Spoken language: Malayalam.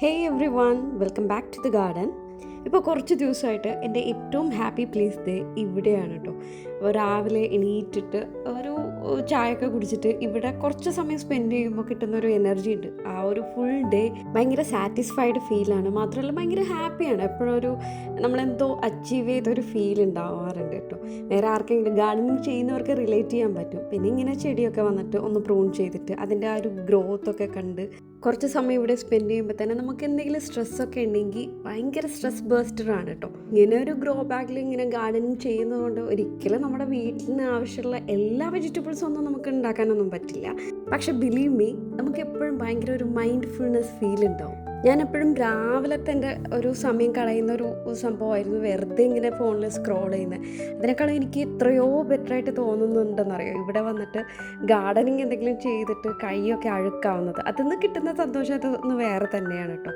Hey everyone, welcome back to the garden. ഇപ്പോൾ കുറച്ച് ദിവസമായിട്ട് എൻ്റെ ഏറ്റവും ഹാപ്പി പ്ലേസ് ദേ ഇവിടെയാണ് കേട്ടോ. അപ്പോൾ രാവിലെ എണീറ്റിട്ട് ഒരു ചായയൊക്കെ കുടിച്ചിട്ട് ഇവിടെ കുറച്ച് സമയം സ്പെൻഡ് ചെയ്യുമ്പോൾ കിട്ടുന്നൊരു എനർജി ഉണ്ട്. ആ ഒരു ഫുൾ ഡേ ഭയങ്കര സാറ്റിസ്ഫൈഡ് ഫീലാണ്, മാത്രമല്ല ഭയങ്കര ഹാപ്പിയാണ്. എപ്പോഴും ഒരു നമ്മളെന്തോ അച്ചീവ് ചെയ്തൊരു ഫീൽ ഉണ്ടാവാറുണ്ട് കേട്ടോ. വേറെ ആർക്കെങ്കിലും ഗാർഡനിങ് ചെയ്യുന്നവർക്ക് റിലേറ്റ് ചെയ്യാൻ പറ്റും. പിന്നെ ഇങ്ങനെ ചെടിയൊക്കെ വന്നിട്ട് ഒന്ന് പ്രൂൺ ചെയ്തിട്ട് അതിൻ്റെ ആ ഒരു ഗ്രോത്ത് ഒക്കെ കണ്ട് കുറച്ച് സമയം ഇവിടെ സ്പെൻഡ് ചെയ്യുമ്പോൾ തന്നെ നമുക്ക് എന്തെങ്കിലും സ്ട്രെസ്സൊക്കെ ഉണ്ടെങ്കിൽ ഭയങ്കര സ്ട്രെസ് ബേസ്റ്ററാണ് കേട്ടോ. ഇങ്ങനെ ഒരു ഗ്രോ ബാഗിൽ ഇങ്ങനെ ഗാർഡനിങ് ചെയ്യുന്നതുകൊണ്ട് ഒരിക്കലും നമ്മുടെ വീട്ടിന് ആവശ്യമുള്ള എല്ലാ വെജിറ്റബിൾസും ഒന്നും നമുക്ക് ഉണ്ടാക്കാനൊന്നും പറ്റില്ല. പക്ഷെ ബിലീവ് മീ, നമുക്ക് എപ്പോഴും ഭയങ്കര ഒരു മൈൻഡ്ഫുൾനെസ് ഫീൽ ഉണ്ടാവും. ഞാൻ എപ്പോഴും രാവിലത്തെ എൻ്റെ ഒരു സമയം കളയുന്ന ഒരു സംഭവമായിരുന്നു വെറുതെ ഇങ്ങനെ ഫോണിൽ സ്ക്രോൾ ചെയ്യുന്നത്. അതിനേക്കാളും എനിക്ക് എത്രയോ ബെറ്ററായിട്ട് തോന്നുന്നുണ്ടെന്നറിയോ ഇവിടെ വന്നിട്ട് ഗാർഡനിങ് എന്തെങ്കിലും ചെയ്തിട്ട് കൈയൊക്കെ അഴുക്കാവുന്നത്. അതിൽ നിന്ന് കിട്ടുന്ന സന്തോഷം അതൊന്ന് വേറെ തന്നെയാണ് കേട്ടോ.